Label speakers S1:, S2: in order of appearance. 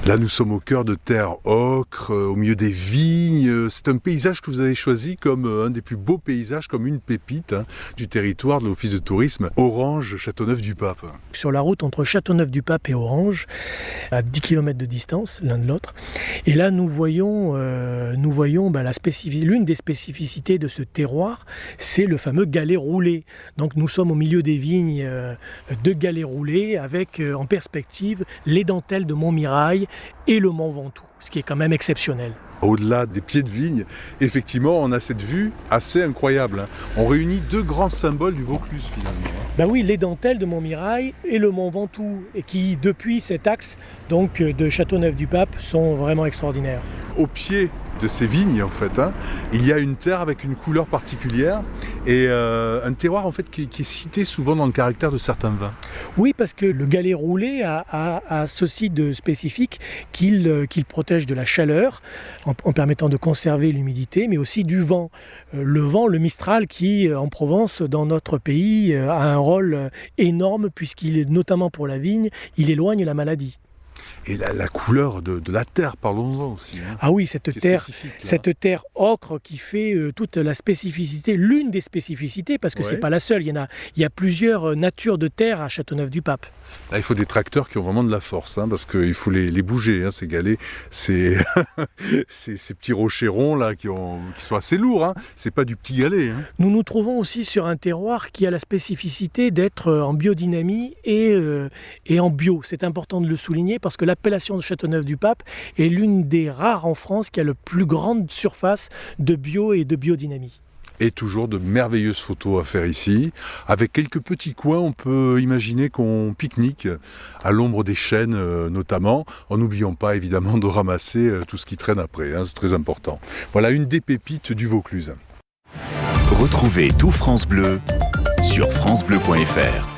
S1: Là, nous sommes au cœur de terre ocre, au milieu des vignes. C'est un paysage que vous avez choisi comme un des plus beaux paysages, comme une pépite du territoire de l'Office de tourisme Orange-Châteauneuf-du-Pape.
S2: Sur la route entre Châteauneuf-du-Pape et Orange, à 10 km de distance l'un de l'autre. Et là, nous voyons l'une des spécificités de ce terroir, c'est le fameux galet roulé. Donc nous sommes au milieu des vignes de galets roulés avec en perspective les dentelles de Montmirail et le Mont Ventoux, ce qui est quand même exceptionnel.
S1: Au-delà des pieds de vigne, effectivement, on a cette vue assez incroyable. On réunit deux grands symboles du Vaucluse, finalement.
S2: Ben oui, les dentelles de Montmirail et le Mont Ventoux, et qui, depuis cet axe donc, de Châteauneuf-du-Pape, sont vraiment extraordinaires.
S1: Au pied de ces vignes, en fait, il y a une terre avec une couleur particulière et un terroir, en fait, qui est cité souvent dans le caractère de certains vins.
S2: Oui, parce que le galet roulé a ceci de spécifique qu'il protège de la chaleur en permettant de conserver l'humidité, mais aussi du vent. Le vent, le Mistral, qui en Provence, dans notre pays, a un rôle énorme puisqu'il, notamment pour la vigne, il éloigne la maladie.
S1: Et la couleur de la terre, parlons-en aussi.
S2: Ah oui, cette terre ocre qui fait toute la spécificité, l'une des spécificités, parce que c'est pas la seule, il y a plusieurs natures de terre à Châteauneuf-du-Pape.
S1: Là, il faut des tracteurs qui ont vraiment de la force, parce qu'il faut les bouger, ces galets, ces petits rochers ronds là, qui sont assez lourds, c'est pas du petit galet.
S2: Nous nous trouvons aussi sur un terroir qui a la spécificité d'être en biodynamie et en bio. C'est important de le souligner parce que l'appellation de Châteauneuf-du-Pape est l'une des rares en France qui a la plus grande surface de bio et de biodynamie.
S1: Et toujours de merveilleuses photos à faire ici. Avec quelques petits coins, on peut imaginer qu'on pique-nique à l'ombre des chênes notamment, en n'oubliant pas évidemment de ramasser tout ce qui traîne après, c'est très important. Voilà une des pépites du Vaucluse.
S3: Retrouvez tout France Bleu sur francebleu.fr.